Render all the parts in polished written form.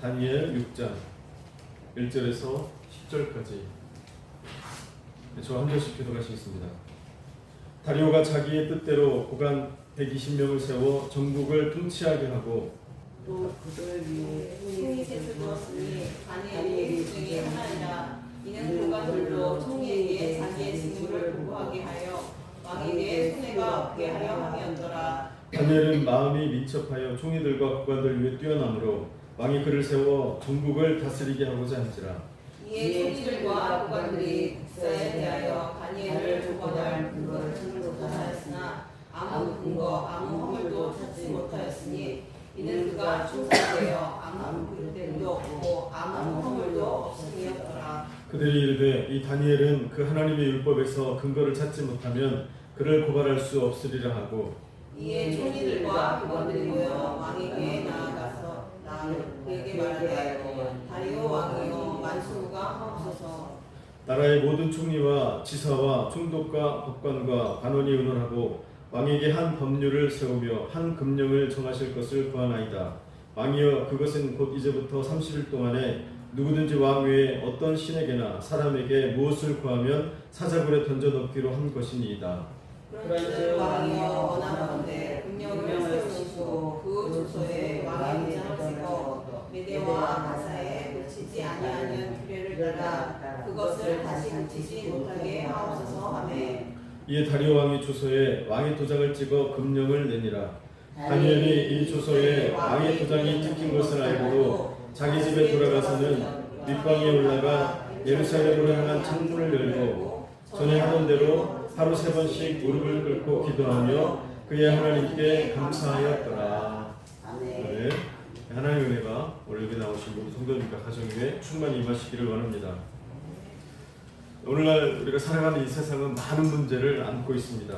다니엘 6장 1절에서 10절까지 저와 한 절씩 교독하시겠습니다. 다리오가 자기의 뜻대로 고관 120명을 세워 전국을 통치하게 하고 또 그들 위에 총이 셋을 두었으니 다니엘이 그 중에 하나이라. 이는 고관들로 총리에게 자기의 직무를 보고하게 하여 왕에게 손해가 없게 하려 함이었더라. 다니엘은 마음이 민첩하여 총리들과 고관들 위에 뛰어나므로 왕이 그를 세워 전국을 다스리게 하고자 한지라. 이에 총리들과 고관들이 국사에 대하여 다니엘을 조건할 근거를 찾지 못하였으나 아무 근거 아무 허물도 찾지 못하였으니 이는 그가 충성되어 아무 그릇됨도 없고 아무 허물도 없음이었더라. 그들이 이르되 이 다니엘은 그 하나님의 율법에서 근거를 찾지 못하면 그를 고발할 수 없으리라 하고 이에 총리들과 고관들이 모여 왕에게 나아가서 그에게 말하되 다리오 왕이여 만수무가 하옵소서. 나라의 모든 총리와 지사와 총독과 법관과 관원이 의논하고 왕에게 한 법률을 세우며 한 금령을 정하실 것을 구하나이다. 왕이여 그것은 곧 이제부터 30일 동안에 누구든지 왕 외에 어떤 신에게나 사람에게 무엇을 구하면 사자굴에 던져 넣기로 한 것이니이다. 그런즉 왕이여 원하건대 금령을 세우시고 그 주소에 왕의 도장을 찍어 메대와 가사에 붙이지 아니하는 규례를 따라 그것을 다시 붙이지 못하게 하옵소서 하매 이에 다리오 왕이 주소에 왕의 도장을 찍어 금령을 내니라. 다니엘이 이 주소에 왕의 도장이 찍힌 것을 알고도 자기 집에 돌아가서는 윗방에 올라가 예루살렘으로 향한 창문을 열고 전에 하던 대로 하루 3번씩 무릎을 꿇고 기도하며 그의 하나님께 감사하였더라. 네. 하나님의 은혜가 오늘 여기 나오신 모든 성도님과 가정 위에 충만히 임하시기를 원합니다. 오늘날 우리가 살아가는 이 세상은 많은 문제를 안고 있습니다.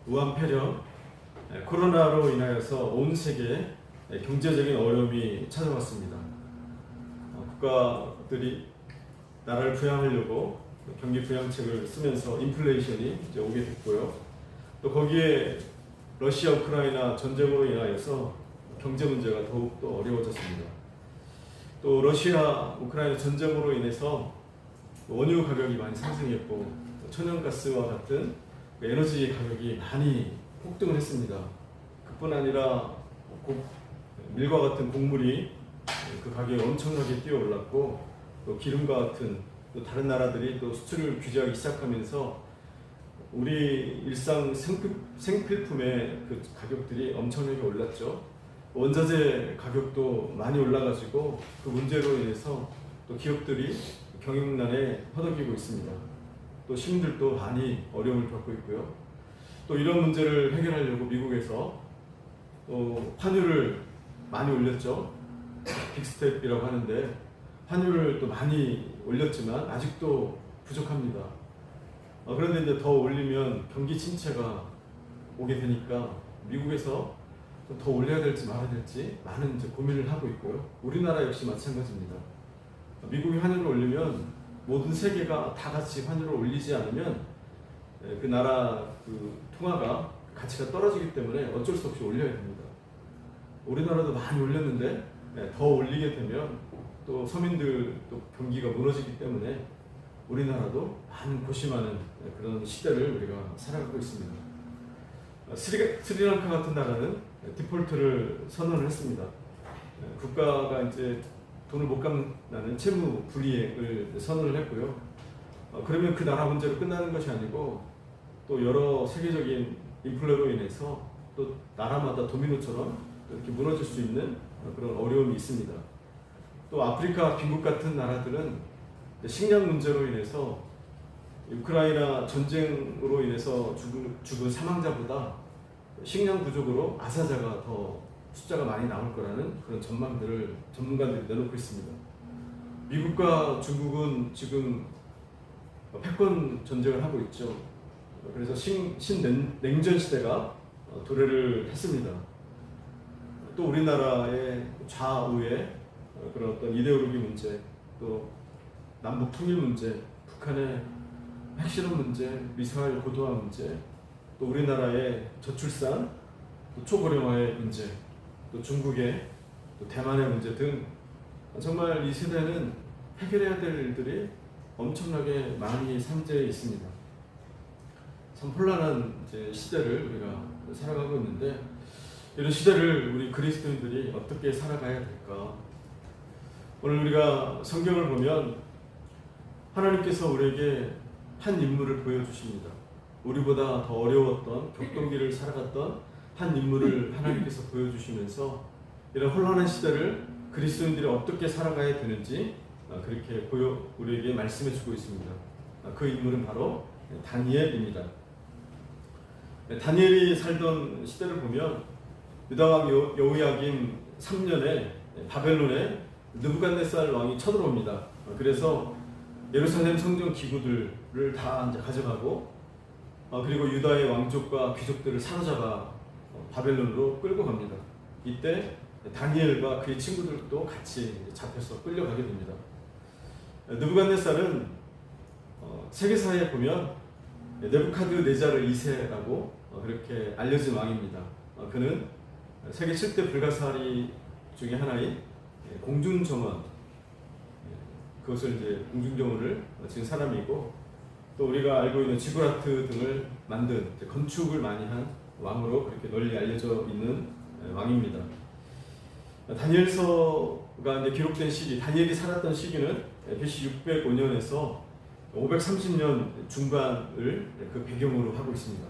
우한폐렴, 코로나로 인하여서 온 세계에 경제적인 어려움이 찾아왔습니다. 국가들이 나라를 부양하려고 경기 부양책을 쓰면서 인플레이션이 이제 오게 됐고요. 또 거기에 러시아 우크라이나 전쟁으로 인하여서 경제 문제가 더욱더 어려워졌습니다. 또 러시아 우크라이나 전쟁으로 인해서 원유 가격이 많이 상승했고 천연가스와 같은 에너지 가격이 많이 폭등을 했습니다. 그뿐 아니라 밀과 같은 곡물이 그 가격이 엄청나게 뛰어올랐고 또 기름과 같은 또 다른 나라들이 또 수출을 규제하기 시작하면서 우리 일상 생필품의 그 가격들이 엄청나게 올랐죠. 원자재 가격도 많이 올라가지고 그 문제로 인해서 또 기업들이 경영난에 허덕이고 있습니다. 또 시민들도 많이 어려움을 겪고 있고요. 또 이런 문제를 해결하려고 미국에서 또 환율을 많이 올렸죠. 빅스텝이라고 하는데 환율을 또 많이 올렸지만 아직도 부족합니다. 그런데 이제 더 올리면 경기 침체가 오게 되니까 미국에서 더 올려야 될지 말아야 될지 많은 이제 고민을 하고 있고요. 우리나라 역시 마찬가지입니다. 미국이 환율을 올리면 모든 세계가 다 같이 환율을 올리지 않으면 그 나라 그 통화가 가치가 떨어지기 때문에 어쩔 수 없이 올려야 됩니다. 우리나라도 많이 올렸는데 더 올리게 되면 또 서민들 또 경기가 무너지기 때문에 우리나라도 많은 고심하는 그런 시대를 우리가 살아가고 있습니다. 스리랑카 같은 나라는 디폴트를 선언을 했습니다. 국가가 이제 돈을 못 갚는 채무 불이행을 선언을 했고요. 그러면 그 나라 문제로 끝나는 것이 아니고 또 여러 세계적인 인플레로 인해서 또 나라마다 도미노처럼 이렇게 무너질 수 있는 그런 어려움이 있습니다. 또 아프리카 빈국 같은 나라들은 식량 문제로 인해서 우크라이나 전쟁으로 인해서 죽은 사망자보다 식량 부족으로 아사자가 더 숫자가 많이 나올 거라는 그런 전망들을 전문가들이 내놓고 있습니다. 미국과 중국은 지금 패권 전쟁을 하고 있죠. 그래서 신냉전 시대가 도래를 했습니다. 또 우리나라의 좌우의 그런 어떤 이데올로기 문제, 또 남북 통일 문제, 북한의 핵실험 문제, 미사일 고도화 문제, 또 우리나라의 저출산, 또 초고령화의 문제, 또 중국의 또 대만의 문제 등 정말 이 세대는 해결해야 될 일들이 엄청나게 많이 산재해 있습니다. 참 혼란한 이제 시대를 우리가 살아가고 있는데, 이런 시대를 우리 그리스도인들이 어떻게 살아가야 될까? 오늘 우리가 성경을 보면 하나님께서 우리에게 한 인물을 보여주십니다. 우리보다 더 어려웠던 격동기를 살아갔던 한 인물을 하나님께서 보여주시면서 이런 혼란한 시대를 그리스도인들이 어떻게 살아가야 되는지 그렇게 우리에게 말씀해주고 있습니다. 그 인물은 바로 다니엘입니다. 다니엘이 살던 시대를 보면 유다왕 여호야김 3년에 바벨론에 느부갓네살 왕이 쳐들어옵니다. 그래서 예루살렘 성전 기구들을 다 이제 가져가고, 그리고 유다의 왕족과 귀족들을 사로잡아 바벨론으로 끌고 갑니다. 이때 다니엘과 그의 친구들도 같이 잡혀서 끌려가게 됩니다. 느부갓네살은 세계사에 보면 네부카드네자르 2세라고 그렇게 알려진 왕입니다. 그는 세계 7대 불가사리 중에 하나인 공중정원, 그것을 이제 공중정원을 지은 사람이고, 또 우리가 알고 있는 지구라트 등을 만든 건축을 많이 한 왕으로 그렇게 널리 알려져 있는 왕입니다. 다니엘서가 이제 기록된 시기, 다니엘이 살았던 시기는 BC 605년에서 530년 중반을 그 배경으로 하고 있습니다.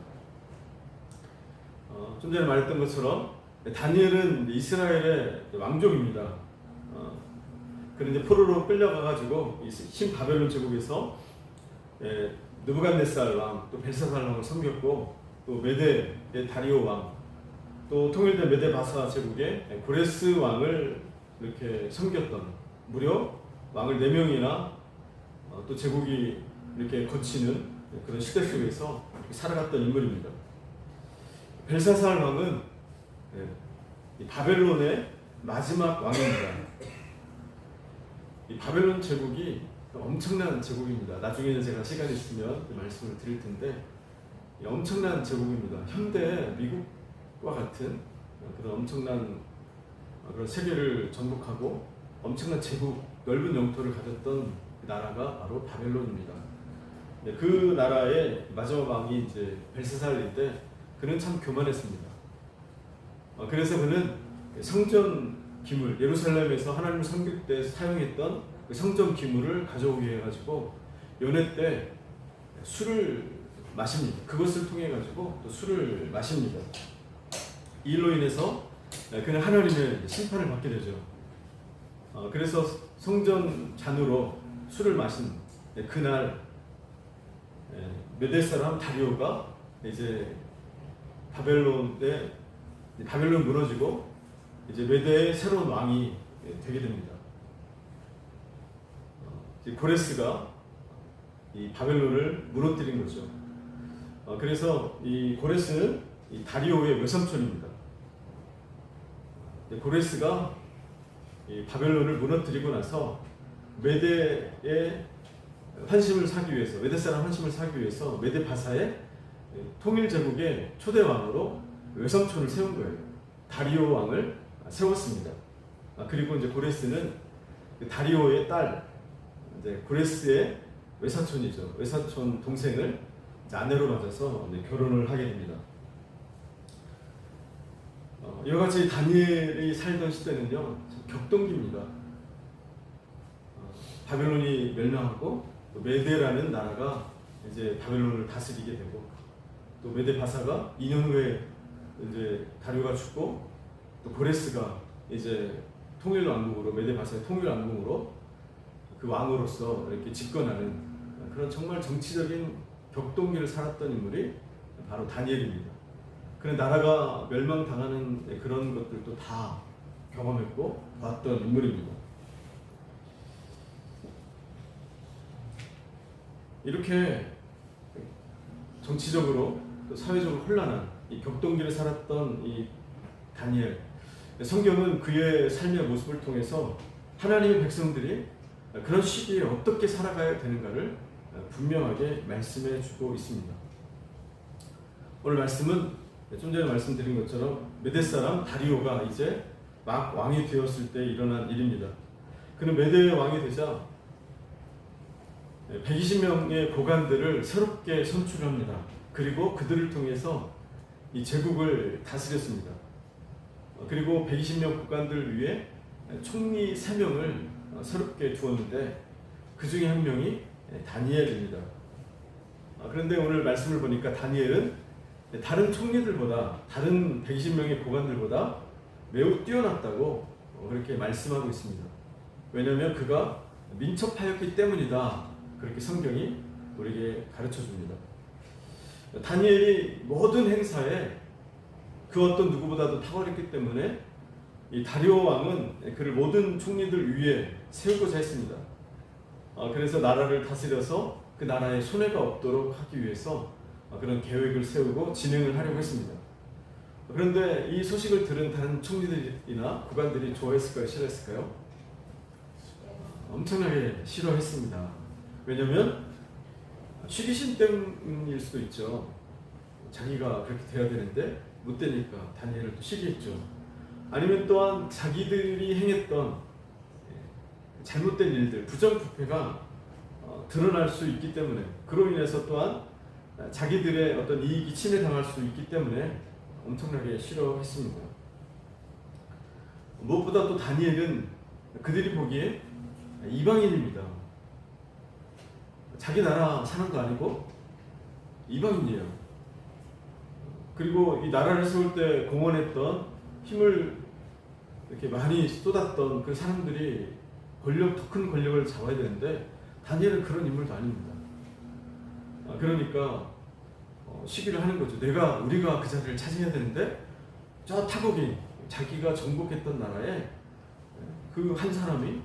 좀 전에 말했던 것처럼 다니엘은 이스라엘의 왕족입니다. 그런데 포로로 끌려가가지고 신바벨론 제국에서 느부갓네살 왕, 또 벨사살 왕을 섬겼고, 또 메대의 다리오 왕, 또 통일된 메데바사 제국의 고레스 왕을 이렇게 섬겼던, 무려 왕을 4명이나 또 제국이 이렇게 거치는 그런 시대 속에서 살아갔던 인물입니다. 벨사살 왕은 이 바벨론의 마지막 왕입니다. 이 바벨론 제국이 엄청난 제국입니다. 나중에 제가 시간이 있으면 말씀을 드릴 텐데, 엄청난 제국입니다. 현대 미국과 같은 그런 엄청난 그런 세계를 정복하고 엄청난 제국, 넓은 영토를 가졌던 나라가 바로 바벨론입니다. 그 나라의 마지막 왕이 이제 벨사살인데, 그는 참 교만했습니다. 그래서 그는 성전 기물, 예루살렘에서 하나님을 섬길 때 사용했던 그 성전 기물을 가져오게 해가지고 연회 때 술을 마십니다. 그것을 통해 가지고 또 술을 마십니다. 이 일로 인해서 그는 하나님의 심판을 받게 되죠. 그래서 성전 잔으로 술을 마신 그날 메대 사람 다리오가 이제 바벨론 무너지고 이제 메대의 새로운 왕이 되게 됩니다. 고레스가 이 바벨론을 무너뜨린 거죠. 그래서 이 고레스는 이 다리오의 외삼촌입니다. 고레스가 이 바벨론을 무너뜨리고 나서 메대의 환심을 사기 위해서, 메대 사람 환심을 사기 위해서 메대 바사의 통일 제국의 초대 왕으로 외삼촌을 세운 거예요. 다리오 왕을 세웠습니다. 그리고 이제 고레스는 다리오의 딸, 이제 고레스의 외사촌이죠. 외사촌 동생을 아내로 맞아서 결혼을 하게 됩니다. 이와 같이 다니엘이 살던 시대는요, 격동기입니다. 바벨론이 멸망하고 또 메데라는 나라가 이제 바벨론을 다스리게 되고, 또 메데 바사가 2년 후에 이제 다리오가 죽고, 또 고레스가 이제 통일 왕국으로, 메데 바사의 통일 왕국으로 그 왕으로서 이렇게 집권하는 그런 정말 정치적인 격동기를 살았던 인물이 바로 다니엘입니다. 그런 나라가 멸망당하는 그런 것들도 다 경험했고 봤던 인물입니다. 이렇게 정치적으로 또 사회적으로 혼란한 이 격동기를 살았던 이 다니엘, 성경은 그의 삶의 모습을 통해서 하나님의 백성들이 그런 시기에 어떻게 살아가야 되는가를 분명하게 말씀해 주고 있습니다. 오늘 말씀은 좀 전에 말씀드린 것처럼 메대 사람 다리오가 이제 막 왕이 되었을 때 일어난 일입니다. 그는 메대 왕이 되자 120명의 고관들을 새롭게 선출합니다. 그리고 그들을 통해서 이 제국을 다스렸습니다. 그리고 120명 고관들 위에 총리 3명을 새롭게 두었는데 그 중에 한 명이 다니엘입니다. 그런데 오늘 말씀을 보니까 다니엘은 다른 총리들보다, 다른 120명의 고관들보다 매우 뛰어났다고 그렇게 말씀하고 있습니다. 왜냐하면 그가 민첩하였기 때문이다. 그렇게 성경이 우리에게 가르쳐 줍니다. 다니엘이 모든 행사에 그 어떤 누구보다도 탁월했기 때문에 이 다리오 왕은 그를 모든 총리들 위에 세우고자 했습니다. 그래서 나라를 다스려서 그 나라에 손해가 없도록 하기 위해서 그런 계획을 세우고 진행을 하려고 했습니다. 그런데 이 소식을 들은 다른 총리들이나 국관들이 좋아했을까요? 싫어했을까요? 엄청나게 싫어했습니다. 왜냐하면 시기심 때문일 수도 있죠. 자기가 그렇게 돼야 되는데 못 되니까 다니엘을 또 시기했죠. 아니면 또한 자기들이 행했던 잘못된 일들, 부정부패가 드러날 수 있기 때문에, 그로 인해서 또한 자기들의 어떤 이익이 침해당할 수 있기 때문에 엄청나게 싫어했습니다. 무엇보다 또 다니엘은 그들이 보기에 이방인입니다. 자기 나라 사람도 아니고 이방인이에요. 그리고 이 나라를 세울 때 공헌했던 힘을 이렇게 많이 쏟았던 그 사람들이 더 큰 권력을 잡아야 되는데 다니엘은 그런 인물도 아닙니다. 그러니까 시기를 하는 거죠. 우리가 그 자리를 차지해야 되는데 저 타국인, 자기가 정복했던 나라에 그 한 사람이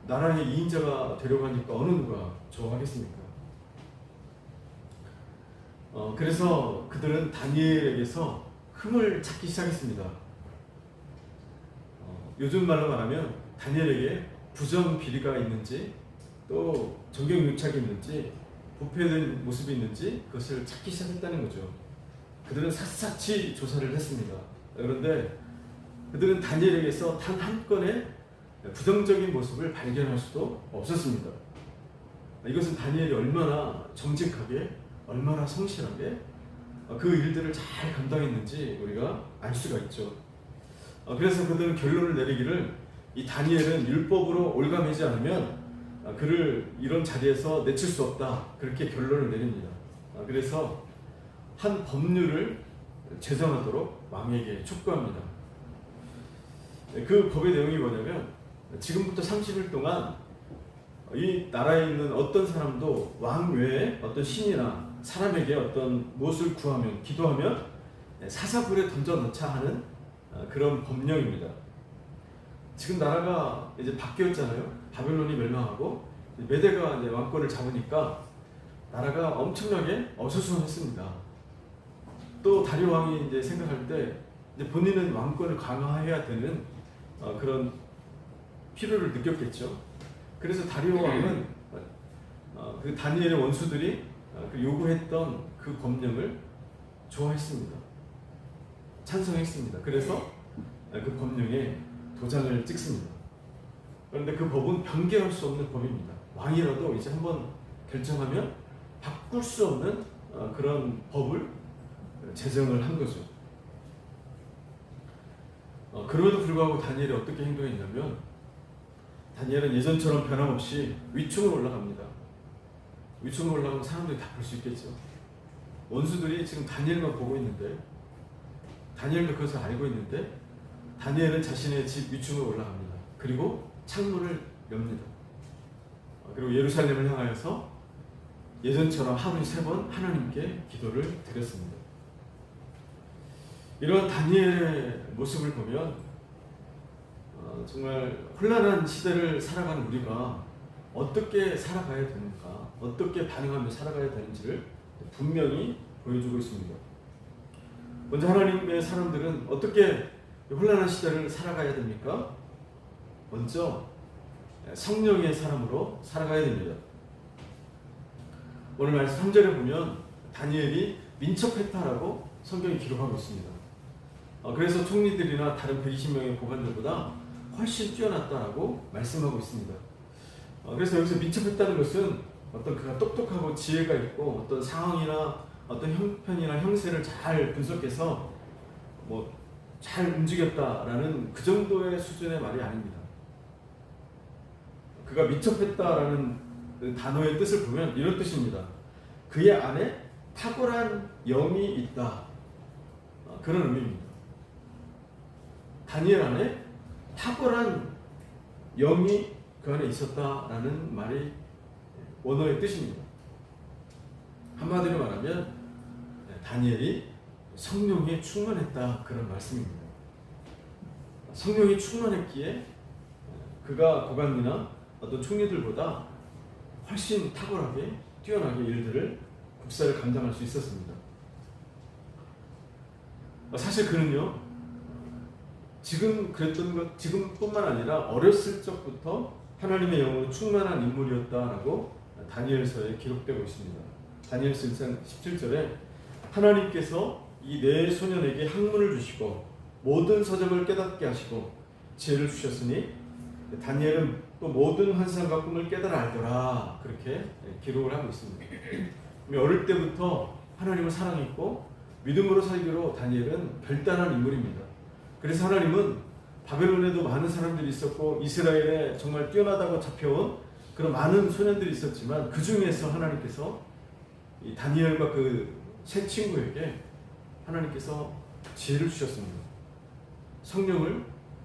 나라의 2인자가 되려고 하니까 어느 누가 좋아하겠습니까? 그래서 그들은 다니엘에게서 흠을 찾기 시작했습니다. 요즘 말로 말하면 다니엘에게 부정 비리가 있는지, 또 정경유착이 있는지, 부패된 모습이 있는지 그것을 찾기 시작했다는 거죠. 그들은 샅샅이 조사를 했습니다. 그런데 그들은 다니엘에게서 단 한 건의 부정적인 모습을 발견할 수도 없었습니다. 이것은 다니엘이 얼마나 정직하게, 얼마나 성실하게 그 일들을 잘 감당했는지 우리가 알 수가 있죠. 그래서 그들은 결론을 내리기를, 이 다니엘은 율법으로 올가매지 않으면 그를 이런 자리에서 내칠 수 없다, 그렇게 결론을 내립니다. 그래서 한 법률을 제정하도록 왕에게 촉구합니다. 그 법의 내용이 뭐냐면, 지금부터 30일 동안 이 나라에 있는 어떤 사람도 왕 외에 어떤 신이나 사람에게 어떤 무엇을 구하면, 기도하면 사사불에 던져 넣자 하는 그런 법령입니다. 지금 나라가 이제 바뀌었잖아요. 바벨론이 멸망하고 메대가 이제 왕권을 잡으니까 나라가 엄청나게 어수선했습니다. 또 다리오 왕이 이제 생각할 때 이제 본인은 왕권을 강화해야 되는 그런 필요를 느꼈겠죠. 그래서 다리오 왕은 그 다니엘의 원수들이 요구했던 그 법령을 좋아했습니다. 찬성했습니다. 그래서 그 법령에 도장을 찍습니다. 그런데 그 법은 변개할 수 없는 법입니다. 왕이라도 이제 한번 결정하면 바꿀 수 없는 그런 법을 제정을 한 거죠. 그럼에도 불구하고 다니엘이 어떻게 행동했냐면, 다니엘은 예전처럼 변함없이 위층으로 올라갑니다. 위층으로 올라가면 사람들이 다 볼 수 있겠죠. 원수들이 지금 다니엘만 보고 있는데, 다니엘도 그것을 알고 있는데, 다니엘은 자신의 집 위층으로 올라갑니다. 그리고 창문을 엽니다. 그리고 예루살렘을 향하여서 예전처럼 하루에 3번 하나님께 기도를 드렸습니다. 이런 다니엘의 모습을 보면 정말 혼란한 시대를 살아가는 우리가 어떻게 살아가야 되는가, 어떻게 반응하며 살아가야 되는지를 분명히 보여주고 있습니다. 먼저 하나님의 사람들은 어떻게 혼란한 시대를 살아가야 됩니까? 먼저 성령의 사람으로 살아가야 됩니다. 오늘 말씀 3절에 보면 다니엘이 민첩했다라고 성경이 기록하고 있습니다. 그래서 총리들이나 다른 120명의 고관들보다 훨씬 뛰어났다라고 말씀하고 있습니다. 그래서 여기서 민첩했다는 것은 어떤 그가 똑똑하고 지혜가 있고 어떤 상황이나 어떤 형편이나 형세를 잘 분석해서 뭐 잘 움직였다라는 그 정도의 수준의 말이 아닙니다. 그가 민첩했다라는 그 단어의 뜻을 보면 이런 뜻입니다. 그의 안에 탁월한 영이 있다. 그런 의미입니다. 다니엘 안에 탁월한 영이 그 안에 있었다라는 말이 원어의 뜻입니다. 한마디로 말하면 다니엘이 성령에 충만했다 그런 말씀입니다. 성령이 충만했기에 그가 고관이나 어떤 총리들보다 훨씬 탁월하게 뛰어나게 일들을 국사를 감당할 수 있었습니다. 사실 그는요 지금 그랬던 것 지금뿐만 아니라 어렸을 적부터 하나님의 영으로 충만한 인물이었다라고 다니엘서에 기록되고 있습니다. 다니엘서 1장 17절에 하나님께서 이 네 소년에게 학문을 주시고 모든 서적을 깨닫게 하시고 지혜를 주셨으니 다니엘은 또 모든 환상과 꿈을 깨달아 알더라 그렇게 기록을 하고 있습니다. 어릴 때부터 하나님을 사랑했고 믿음으로 살기로 다니엘은 별단한 인물입니다. 그래서 하나님은 바벨론에도 많은 사람들이 있었고 이스라엘에 정말 뛰어나다고 잡혀온 그런 많은 소년들이 있었지만 그 중에서 하나님께서 이 다니엘과 그 세 친구에게 하나님께서 지혜를 주셨습니다. 성령을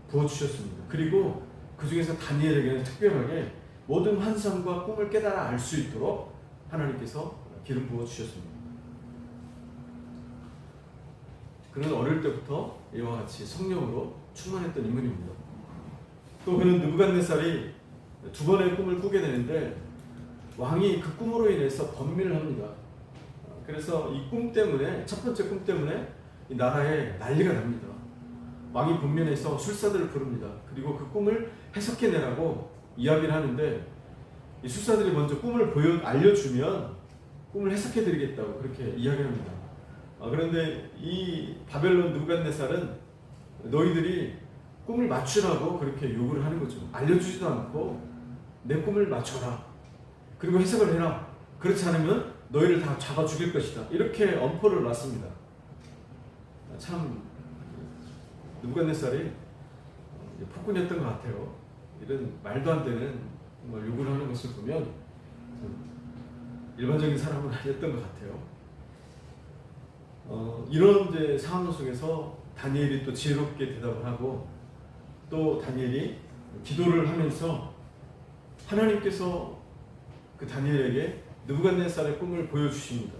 부어주셨습니다. 그리고 그 중에서 다니엘에게는 특별하게 모든 환상과 꿈을 깨달아 알 수 있도록 하나님께서 기름 부어주셨습니다. 그는 어릴 때부터 이와 같이 성령으로 충만했던 인물입니다. 또 그는 느부갓네살이 두 번의 꿈을 꾸게 되는데 왕이 그 꿈으로 인해서 번민을 합니다. 그래서 이 꿈 때문에 첫 번째 꿈 때문에 이 나라에 난리가 납니다. 왕이 번민해서 술사들을 부릅니다. 그리고 그 꿈을 해석해내라고 이야기를 하는데 이 술사들이 먼저 꿈을 알려주면 꿈을 해석해드리겠다고 그렇게 이야기합니다. 그런데 이 바벨론 느부갓네살은 너희들이 꿈을 맞추라고 그렇게 요구를 하는 거죠. 알려주지도 않고 내 꿈을 맞춰라. 그리고 해석을 해라. 그렇지 않으면 너희를 다 잡아 죽일 것이다. 이렇게 엄포를 놨습니다. 참 느부갓네살이 폭군이었던 것 같아요. 이런 말도 안 되는 요구를 하는 것을 보면 일반적인 사람은 아니었던 것 같아요. 이런 이제 상황 속에서 다니엘이 또 지혜롭게 대답을 하고 또 다니엘이 기도를 하면서 하나님께서 그 다니엘에게 느부갓네살의 꿈을 보여주십니다.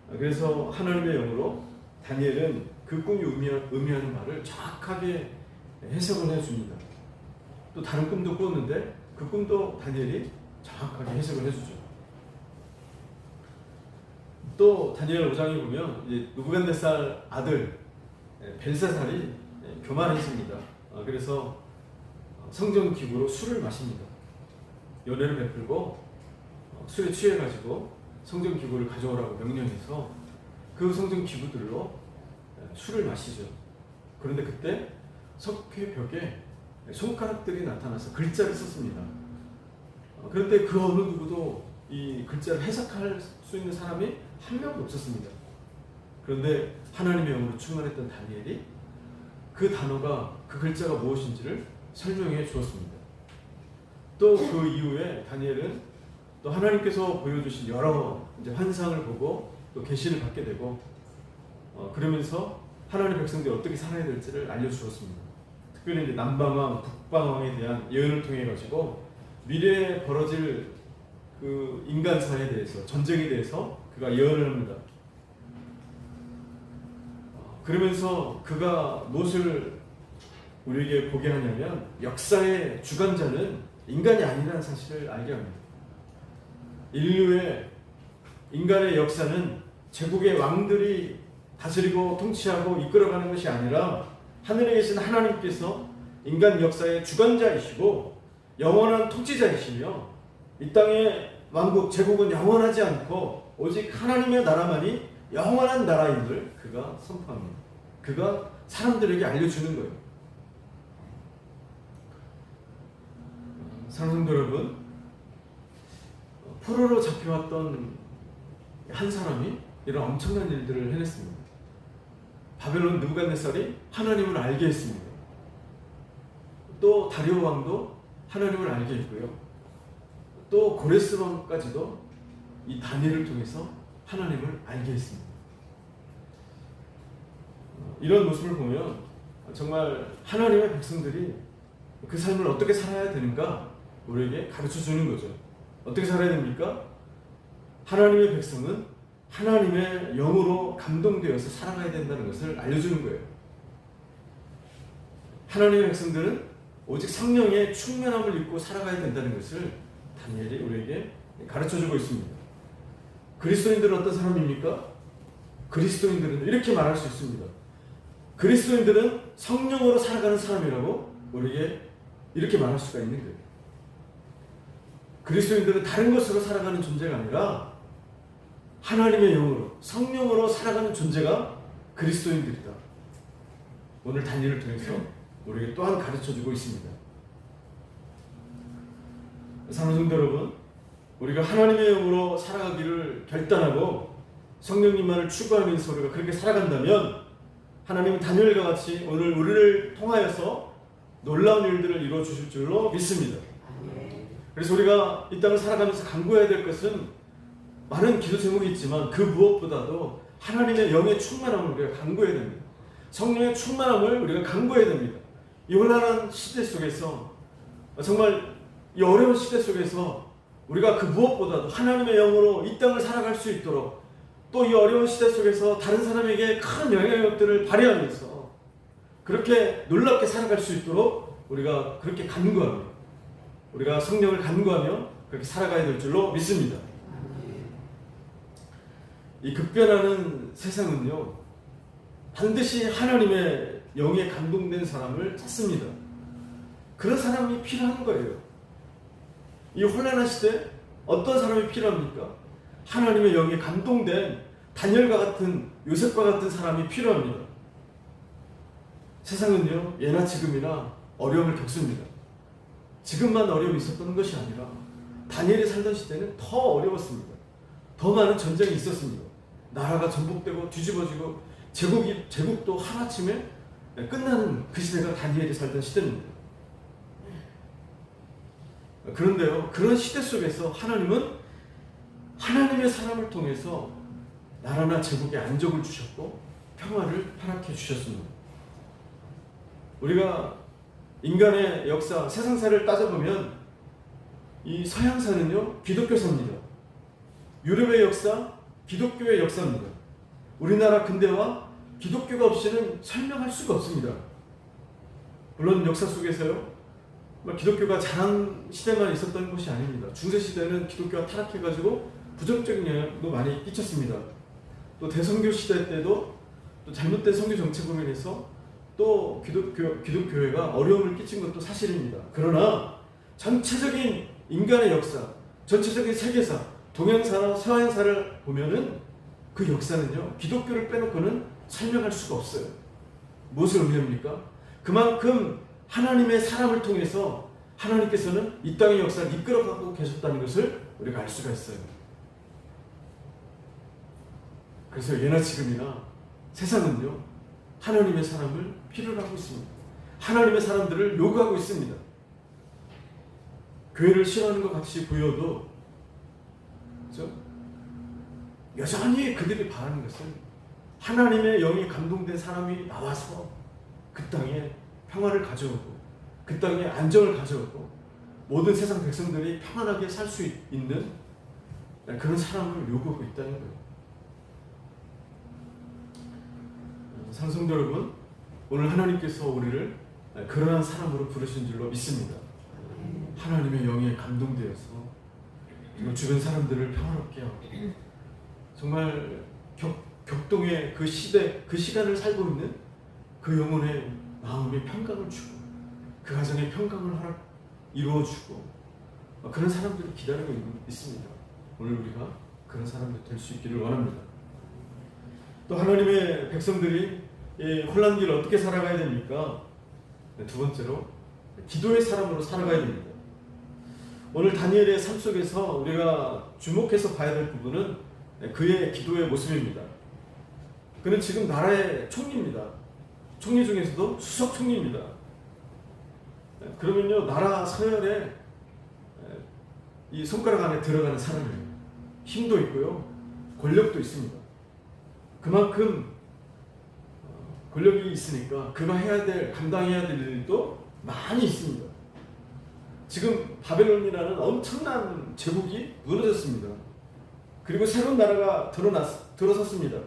그래서 하나님의 영으로 다니엘은 그 꿈이 의미하는 말을 정확하게 해석을 해줍니다. 또 다른 꿈도 꾸었는데 그 꿈도 다니엘이 정확하게 해석을 해주죠. 또 다니엘 5장에 보면 이제 느부갓네살 아들 벨사살이 교만했습니다. 그래서 성전 기구로 술을 마십니다. 연회를 베풀고 술에 취해가지고 성전 기구를 가져오라고 명령해서 그 성전 기구들로 술을 마시죠. 그런데 그때 석회벽에 손가락들이 나타나서 글자를 썼습니다. 그런데 그 어느 누구도 이 글자를 해석할 수 있는 사람이 한 명도 없었습니다. 그런데 하나님의 영으로 충만했던 다니엘이 그 단어가 그 글자가 무엇인지를 설명해 주었습니다. 또 그 이후에 다니엘은 또 하나님께서 보여주신 여러 이제 환상을 보고 또 계시를 받게 되고 그러면서 하나님의 백성들이 어떻게 살아야 될지를 알려주었습니다. 특별히 이제 남방왕, 북방왕에 대한 예언을 통해 가지고 미래에 벌어질 그 인간사에 대해서 전쟁에 대해서 그가 예언을 합니다. 그러면서 그가 무엇을 우리에게 보게 하냐면 역사의 주관자는 인간이 아니라는 사실을 알게 합니다. 인류의 인간의 역사는 제국의 왕들이 다스리고 통치하고 이끌어가는 것이 아니라 하늘에 계신 하나님께서 인간 역사의 주관자이시고 영원한 통치자이시며 이 땅의 왕국 제국은 영원하지 않고 오직 하나님의 나라만이 영원한 나라임을 그가 선포합니다. 그가 사람들에게 알려주는 거예요. 사랑하는 여러분, 포로로 잡혀왔던 한 사람이 이런 엄청난 일들을 해냈습니다. 바벨론 느부갓네살이 하나님을 알게 했습니다. 또 다리오 왕도 하나님을 알게 했고요. 또 고레스 왕까지도 이 다니엘을 통해서 하나님을 알게 했습니다. 이런 모습을 보면 정말 하나님의 백성들이 그 삶을 어떻게 살아야 되는가 우리에게 가르쳐 주는 거죠. 어떻게 살아야 됩니까? 하나님의 백성은 하나님의 영으로 감동되어서 살아가야 된다는 것을 알려주는 거예요. 하나님의 백성들은 오직 성령의 충만함을 입고 살아가야 된다는 것을 다니엘이 우리에게 가르쳐주고 있습니다. 그리스도인들은 어떤 사람입니까? 그리스도인들은 이렇게 말할 수 있습니다. 그리스도인들은 성령으로 살아가는 사람이라고 우리에게 이렇게 말할 수가 있는 거예요. 그리스도인들은 다른 것으로 살아가는 존재가 아니라 하나님의 영으로, 성령으로 살아가는 존재가 그리스도인들이다. 오늘 다니엘을 통해서 우리에게 또한 가르쳐주고 있습니다. 사랑하는 성도 여러분, 우리가 하나님의 영으로 살아가기를 결단하고 성령님만을 추구하면서 우리가 그렇게 살아간다면 하나님은 다니엘과 같이 오늘 우리를 통하여서 놀라운 일들을 이루어 주실 줄로 믿습니다. 그래서 우리가 이 땅을 살아가면서 간구해야 될 것은 많은 기도 제목이 있지만 그 무엇보다도 하나님의 영의 충만함을 우리가 간구해야 됩니다. 성령의 충만함을 우리가 간구해야 됩니다. 이 혼란한 시대 속에서 정말 이 어려운 시대 속에서 우리가 그 무엇보다도 하나님의 영으로 이 땅을 살아갈 수 있도록 또 이 어려운 시대 속에서 다른 사람에게 큰 영향력들을 발휘하면서 그렇게 놀랍게 살아갈 수 있도록 우리가 그렇게 간구하며 우리가 성령을 간구하며 그렇게 살아가야 될 줄로 믿습니다. 이 급변하는 세상은요 반드시 하나님의 영에 감동된 사람을 찾습니다. 그런 사람이 필요한 거예요. 이 혼란한 시대 어떤 사람이 필요합니까? 하나님의 영에 감동된 다니엘과 같은 요셉과 같은 사람이 필요합니다. 세상은요 예나 지금이나 어려움을 겪습니다. 지금만 어려움이 있었던 것이 아니라 다니엘이 살던 시대는 더 어려웠습니다. 더 많은 전쟁이 있었습니다. 나라가 전복되고 뒤집어지고 제국도 하루아침에 끝나는 그 시대가 다니엘이 살던 시대입니다. 그런데요 그런 시대 속에서 하나님은 하나님의 사람을 통해서 나라나 제국에 안정을 주셨고 평화를 허락해 주셨습니다. 우리가 인간의 역사, 세상사를 따져보면 이 서양사는요 기독교사입니다. 유럽의 역사, 기독교의 역사입니다. 우리나라 근대와 기독교가 없이는 설명할 수가 없습니다. 물론 역사 속에서요 기독교가 장한 시대만 있었던 것이 아닙니다. 중세시대는 기독교가 타락해가지고 부정적인 영향도 많이 끼쳤습니다. 또 대선교 시대 때도 또 잘못된 선교 정책으로 인해서 또 기독교회가 어려움을 끼친 것도 사실입니다. 그러나 전체적인 인간의 역사, 전체적인 세계사, 동양사나 서양사를 보면은 그 역사는요 기독교를 빼놓고는 설명할 수가 없어요. 무엇을 의미합니까? 그만큼 하나님의 사람을 통해서 하나님께서는 이 땅의 역사를 이끌어가고 계셨다는 것을 우리가 알 수가 있어요. 그래서 예나 지금이나 세상은요 하나님의 사람을 필요로 하고 있습니다. 하나님의 사람들을 요구하고 있습니다. 교회를 싫어하는 것 같이 보여도 그렇죠? 여전히 그들이 바라는 것은 하나님의 영이 감동된 사람이 나와서 그 땅에 평화를 가져오고 그 땅에 안정을 가져오고 모든 세상 백성들이 평안하게 살 수 있는 그런 사람을 요구하고 있다는 거예요. 상성도 여러분, 오늘 하나님께서 우리를 그러한 사람으로 부르신 줄로 믿습니다. 하나님의 영에 감동되어서 주변 사람들을 평화롭게 하고 정말 격동의 그 시대, 그 시간을 살고 있는 그 영혼의 마음에 평강을 주고 그 가정에 평강을 이루어주고 그런 사람들이 기다리고 있습니다. 오늘 우리가 그런 사람들 될 수 있기를 원합니다. 또 하나님의 백성들이 이 혼란 길을 어떻게 살아가야 됩니까? 두 번째로 기도의 사람으로 살아가야 됩니다. 오늘 다니엘의 삶 속에서 우리가 주목해서 봐야 될 부분은 그의 기도의 모습입니다. 그는 지금 나라의 총리입니다. 총리 중에서도 수석 총리입니다. 그러면요, 나라 서열에 이 손가락 안에 들어가는 사람이에요. 힘도 있고요, 권력도 있습니다. 그만큼 권력이 있으니까 그가 해야 될, 감당해야 될 일도 많이 있습니다. 지금 바벨론이라는 엄청난 제국이 무너졌습니다. 그리고 새로운 나라가 들어섰습니다.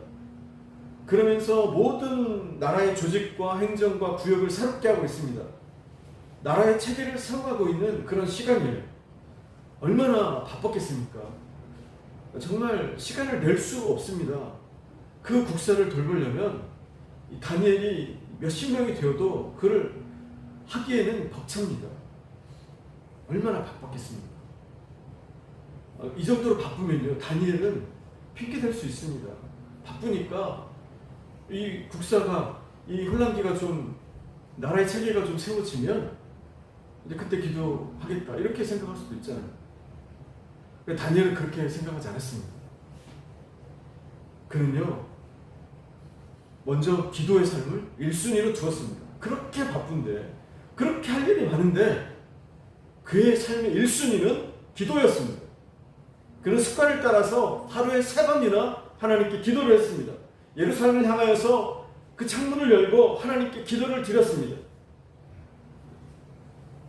그러면서 모든 나라의 조직과 행정과 구역을 새롭게 하고 있습니다. 나라의 체계를 세워가고 있는 그런 시간이에요. 얼마나 바빴겠습니까? 정말 시간을 낼 수 없습니다. 그 국사를 돌보려면 다니엘이 몇십 명이 되어도 그를 하기에는 벅찹니다. 얼마나 바빴겠습니까? 이 정도로 바쁘면요, 다니엘은 핑계댈 수 있습니다. 바쁘니까 이 국사가, 이 혼란기가 좀, 나라의 체계가 좀 세워지면 이제 그때 기도하겠다, 이렇게 생각할 수도 있잖아요. 다니엘은 그렇게 생각하지 않았습니다. 그는요, 먼저 기도의 삶을 1순위로 두었습니다. 그렇게 바쁜데, 그렇게 할 일이 많은데 그의 삶의 1순위는 기도였습니다. 그는 습관을 따라서 하루에 3번이나 하나님께 기도를 했습니다. 예루살렘을 향하여서 그 창문을 열고 하나님께 기도를 드렸습니다.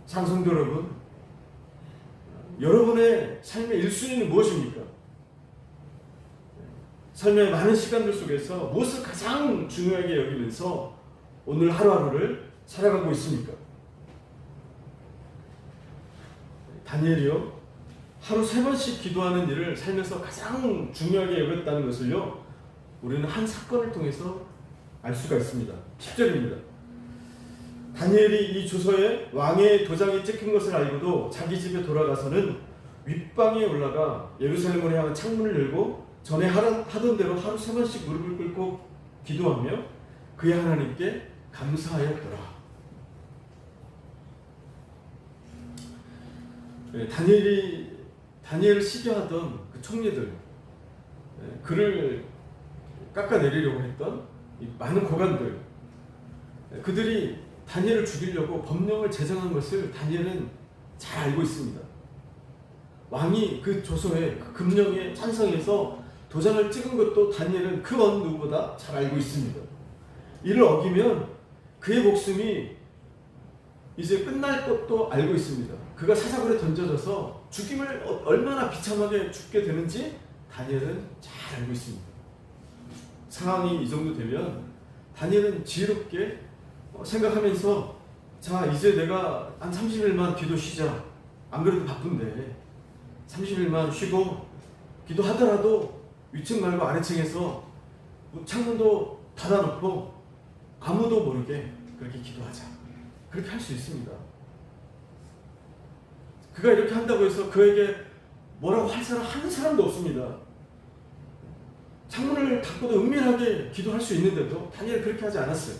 장성도 여러분, 여러분의 삶의 1순위는 무엇입니까? 삶의 많은 시간들 속에서 무엇을 가장 중요하게 여기면서 오늘 하루하루를 살아가고 있습니까? 다니엘이요, 하루 3번씩 기도하는 일을 삶에서 가장 중요하게 여겼다는 것을요, 우리는 한 사건을 통해서 알 수가 있습니다. 10절입니다. 다니엘이 이 주소에 왕의 도장이 찍힌 것을 알고도 자기 집에 돌아가서는 윗방에 올라가 예루살렘으로 향한 창문을 열고 전에 하던 대로 하루 3번씩 무릎을 꿇고 기도하며 그의 하나님께 감사하였더라. 다니엘을 시기하던 그 총리들, 그를 깎아내리려고 했던 이 많은 고관들, 그들이 다니엘을 죽이려고 법령을 제정한 것을 다니엘은 잘 알고 있습니다. 왕이 그 조서에, 그 금령에 찬성해서 도장을 찍은 것도 다니엘은 그 어느 누구보다 잘 알고 있습니다. 이를 어기면 그의 목숨이 이제 끝날 것도 알고 있습니다. 그가 사자굴에 던져져서 죽임을 얼마나 비참하게 죽게 되는지 다니엘은 잘 알고 있습니다. 상황이 이 정도 되면 다니엘은 지혜롭게 생각하면서, 자, 이제 내가 한 30일만 기도 쉬자. 안 그래도 바쁜데 30일만 쉬고 기도하더라도 위층 말고 아래층에서 창문도 닫아놓고 아무도 모르게 그렇게 기도하자. 그렇게 할 수 있습니다. 그가 이렇게 한다고 해서 그에게 뭐라고 할 사람 한 사람도 없습니다. 창문을 닫고도 은밀하게 기도할 수 있는데도 다니엘 그렇게 하지 않았어요.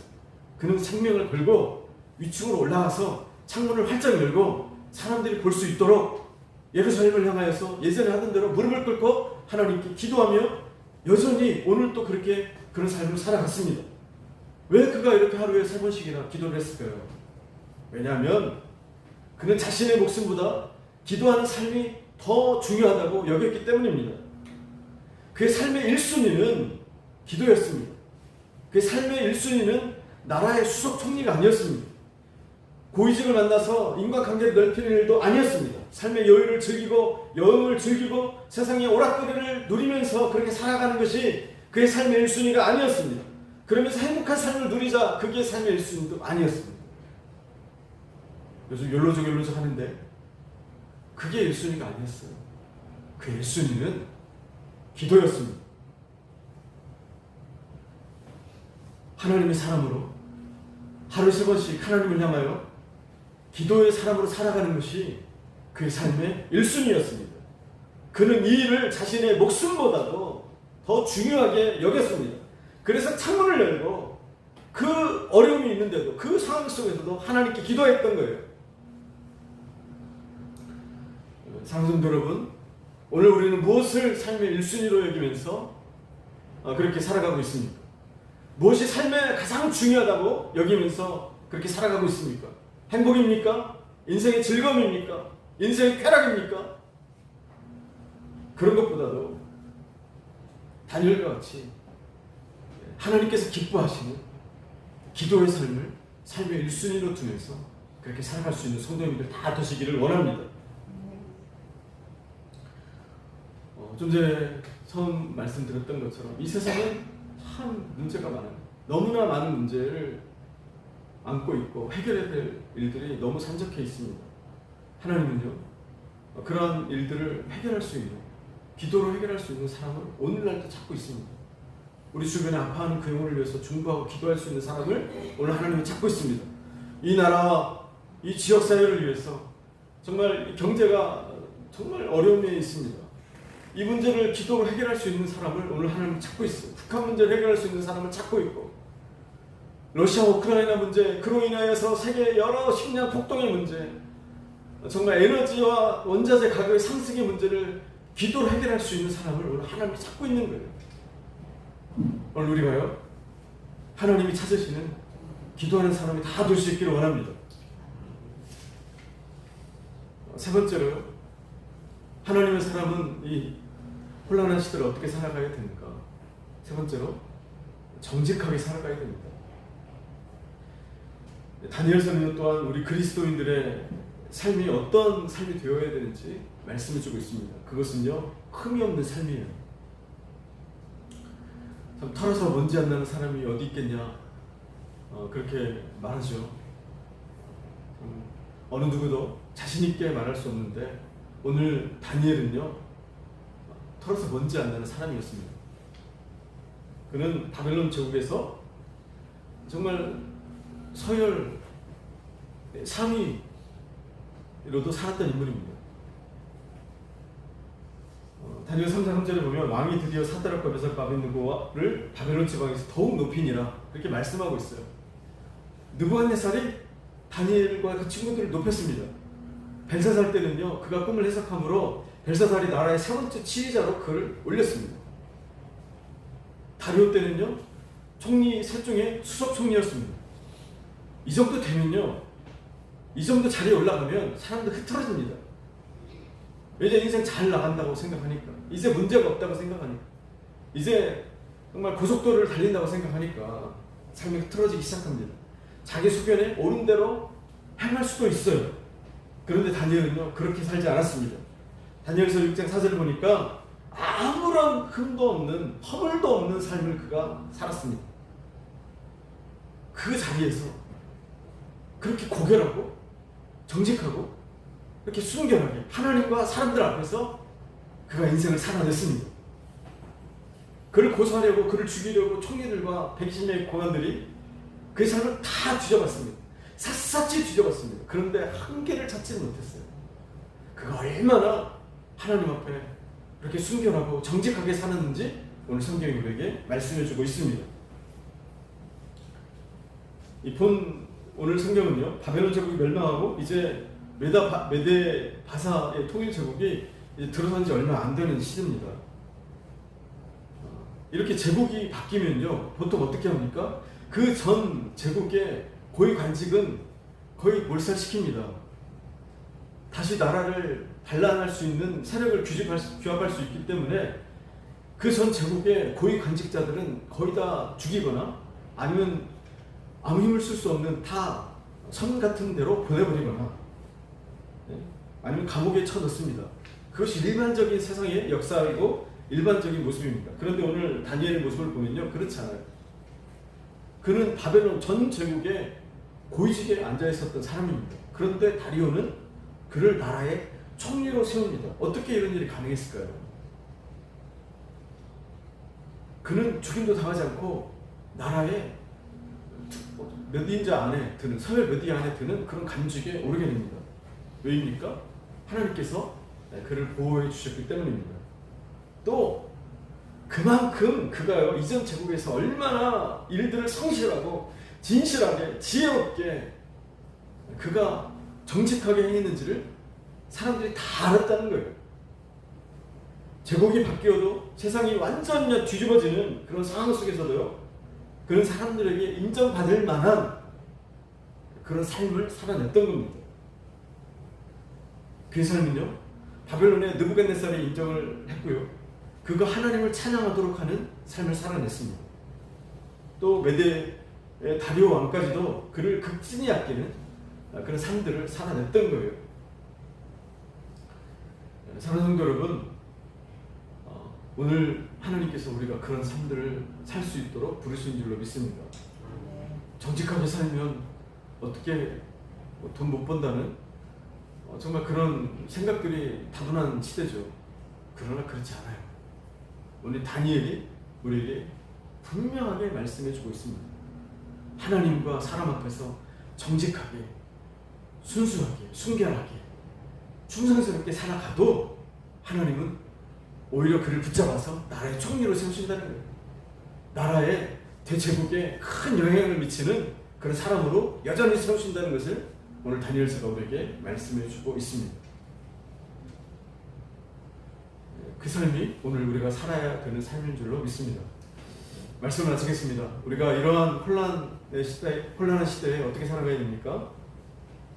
그는 생명을 걸고 위층으로 올라와서 창문을 활짝 열고 사람들이 볼 수 있도록 예루살렘을 향하여서 예전에 하던 대로 무릎을 꿇고 하나님께 기도하며 여전히 오늘 또 그렇게 그런 삶을 살아갔습니다. 왜 그가 이렇게 하루에 3번씩이나 기도를 했을까요? 왜냐하면 그는 자신의 목숨보다 기도하는 삶이 더 중요하다고 여겼기 때문입니다. 그의 삶의 1순위는 기도였습니다. 그의 삶의 1순위는 나라의 수석 총리가 아니었습니다. 고위직을 만나서 인간관계를 넓히는 일도 아니었습니다. 삶의 여유를 즐기고 여흥을 즐기고 세상의 오락거리를 누리면서 그렇게 살아가는 것이 그의 삶의 1순위가 아니었습니다. 그러면서 행복한 삶을 누리자, 그게 삶의 1순위도 아니었습니다. 요즘 욜로족 하는데 그게 1순위가 아니었어요. 그 1순위는 기도였습니다. 하나님의 사람으로 하루에 3번씩 하나님을 향하여 기도의 사람으로 살아가는 것이 그의 삶의 1순위였습니다. 그는 이 일을 자신의 목숨보다도 더 중요하게 여겼습니다. 그래서 창문을 열고 그 어려움이 있는데도 그 상황 속에서도 하나님께 기도했던 거예요. 사랑하는 성도 여러분, 오늘 우리는 무엇을 삶의 1순위로 여기면서 그렇게 살아가고 있습니까? 무엇이 삶에 가장 중요하다고 여기면서 그렇게 살아가고 있습니까? 행복입니까? 인생의 즐거움입니까? 인생의 쾌락입니까? 그런 것보다도 다니엘과 같이 하나님께서 기뻐하시는 기도의 삶을 삶의 1순위로 두면서 그렇게 살아갈 수 있는 성도님들 다 되시기를 원합니다. 좀 전에 처음 말씀드렸던 것처럼 이 세상은 참 문제가 많아요. 너무나 많은 문제를 안고 있고 해결해야 될 일들이 너무 산적해 있습니다. 하나님은요, 그런 일들을 해결할 수 있는, 기도로 해결할 수 있는 사람을 오늘날도 찾고 있습니다. 우리 주변에 아파하는 그 영혼을 위해서 중보하고 기도할 수 있는 사람을 오늘 하나님이 찾고 있습니다. 이 나라, 이 지역사회를 위해서 정말 경제가 정말 어려움에 있습니다. 이 문제를 기도로 해결할 수 있는 사람을 오늘 하나님이 찾고 있어요. 북한 문제를 해결할 수 있는 사람을 찾고 있고, 러시아 우크라이나 문제, 그로 인하여서 세계 여러 식량 폭동의 문제, 정말 에너지와 원자재 가격의 상승의 문제를 기도로 해결할 수 있는 사람을 오늘 하나님이 찾고 있는 거예요. 오늘 우리가요, 하나님이 찾으시는 기도하는 사람이 다 될 수 있기를 원합니다. 세 번째로요, 하나님의 사람은 이 혼란한 시대를 어떻게 살아가야 됩니까? 세 번째로, 정직하게 살아가야 됩니다. 다니엘 선지자 또한 우리 그리스도인들의 삶이 어떤 삶이 되어야 되는지 말씀해주고 있습니다. 그것은요, 흠이 없는 삶이에요. 참 털어서 먼지 안 나는 사람이 어디 있겠냐, 그렇게 말하죠. 어느 누구도 자신 있게 말할 수 없는데 오늘 다니엘은요, 털어서 먼지 안 나는 사람이었습니다. 그는 바벨론 제국에서 정말 서열 상위로도 살았던 인물입니다. 다니엘 3장 3절에 보면 왕이 드디어 사드락과 메삭과 아벳느고를 바벨론 지방에서 더욱 높이니라 그렇게 말씀하고 있어요. 느부갓네살이 다니엘과 그 친구들을 높였습니다. 벨사살 때는요, 그가 꿈을 해석함으로 벨사살이 나라의 세 번째 지휘자로 그를 올렸습니다. 다리오 때는요, 총리 셋 중에 수석 총리였습니다. 이 정도 되면요, 이 정도 자리에 올라가면 사람들 흐트러집니다. 이제 인생 잘 나간다고 생각하니까, 이제 문제가 없다고 생각하니까, 이제 정말 고속도로를 달린다고 생각하니까 삶이 흐트러지기 시작합니다. 자기 소견에 옳은 대로 행할 수도 있어요. 그런데 다니엘은요, 그렇게 살지 않았습니다. 다니엘서 6장 4절을 보니까 아무런 흠도 없는, 허물도 없는 삶을 그가 살았습니다. 그 자리에서 그렇게 고결하고 정직하고 이렇게 순결하게 하나님과 사람들 앞에서 그가 인생을 살아냈습니다. 그를 고소하려고, 그를 죽이려고 총리들과 120명의 공안들이 그 삶을 다 뒤져봤습니다. 샅샅이 뒤져봤습니다. 그런데 한계를 찾지는 못했어요. 그가 얼마나 하나님 앞에 그렇게 순결하고 정직하게 살았는지 오늘 성경이 우리에게 말씀해주고 있습니다. 오늘 성경은요, 바벨론 제국이 멸망하고 이제 메데 바사의 통일 제국이 이제 들어선 지 얼마 안 되는 시대입니다. 이렇게 제국이 바뀌면요, 보통 어떻게 합니까? 그 전 제국의 고위 관직은 거의 몰살시킵니다. 다시 나라를 반란할 수 있는 세력을 규합할 수 있기 때문에 그 전 제국의 고위 관직자들은 거의 다 죽이거나 아니면 아무 힘을 쓸 수 없는 다 선 같은 데로 보내버리거나 아니면 감옥에 쳐넣습니다. 그것이 일반적인 세상의 역사이고 일반적인 모습입니다. 그런데 오늘 다니엘의 모습을 보면요, 그렇지 않아요. 그는 바벨론 전 제국의 고위직에 앉아 있었던 사람입니다. 그런데 다리오는 그를 나라의 총리로 세웁니다. 어떻게 이런 일이 가능했을까요? 그는 죽임도 당하지 않고 나라의 몇 인자 안에 드는, 서열 몇 위 안에 드는 그런 간직에 오르게 됩니다. 왜입니까? 하나님께서 그를 보호해 주셨기 때문입니다. 또 그만큼 그가요, 이전 제국에서 얼마나 일들을 성실하고 진실하게 지혜롭게 그가 정직하게 행했는지를 사람들이 다 알았다는 거예요. 제국이 바뀌어도 세상이 완전히 뒤집어지는 그런 상황 속에서도요, 그런 사람들에게 인정받을 만한 그런 삶을 살아냈던 겁니다. 그 삶은요, 바벨론의 느부갓네살이 인정을 했고요, 그가 하나님을 찬양하도록 하는 삶을 살아냈습니다. 또 메대의 다리오 왕까지도 그를 극진히 아끼는 그런 삶들을 살아냈던 거예요. 사랑하는 성도 여러분, 오늘 하나님께서 우리가 그런 삶들을 살 수 있도록 부르신 줄로 믿습니다. 정직하게 살면 어떻게 돈 못 번다는 정말 그런 생각들이 다분한 시대죠. 그러나 그렇지 않아요. 오늘 다니엘이 우리에게 분명하게 말씀해 주고 있습니다. 하나님과 사람 앞에서 정직하게, 순수하게, 순결하게, 충성스럽게 살아가도 하나님은 오히려 그를 붙잡아서 나라의 총리로 세우신다는 거예요. 나라의 대제국에 큰 영향을 미치는 그런 사람으로 여전히 세우신다는 것을 오늘 다니엘서가 우리에게 말씀해 주고 있습니다. 그 삶이 오늘 우리가 살아야 되는 삶인 줄로 믿습니다. 말씀을 마치겠습니다. 우리가 이러한 혼란한 시대에 어떻게 살아가야 됩니까?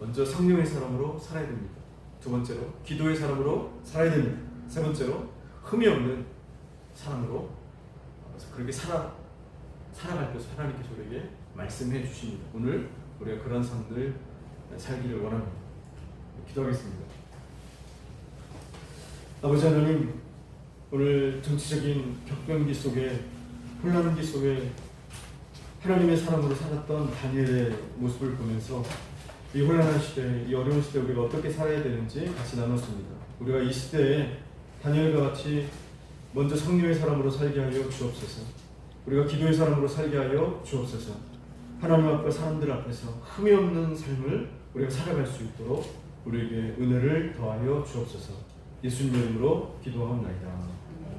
먼저 성령의 사람으로 살아야 됩니다. 두 번째로 기도의 사람으로 살아야 됩니다. 세 번째로 흠이 없는 사람으로 그렇게 살아갈 것을 하나님께서 우리에게 말씀해 주십니다. 오늘 우리가 그런 삶을 살기를 원합니다. 기도하겠습니다. 아버지 하나님, 오늘 정치적인 격변기 속에, 혼란기 속에 하나님의 사람으로 살았던 다니엘의 모습을 보면서 이 혼란한 시대, 이 어려운 시대에 우리가 어떻게 살아야 되는지 같이 나눴습니다. 우리가 이 시대에 다니엘과 같이 먼저 성령의 사람으로 살게 하여 주옵소서. 우리가 기도의 사람으로 살게 하여 주옵소서. 하나님 앞과 사람들 앞에서 흠이 없는 삶을 우리가 살아갈 수 있도록 우리에게 은혜를 더하여 주옵소서. 예수님 이름으로 기도하옵나이다.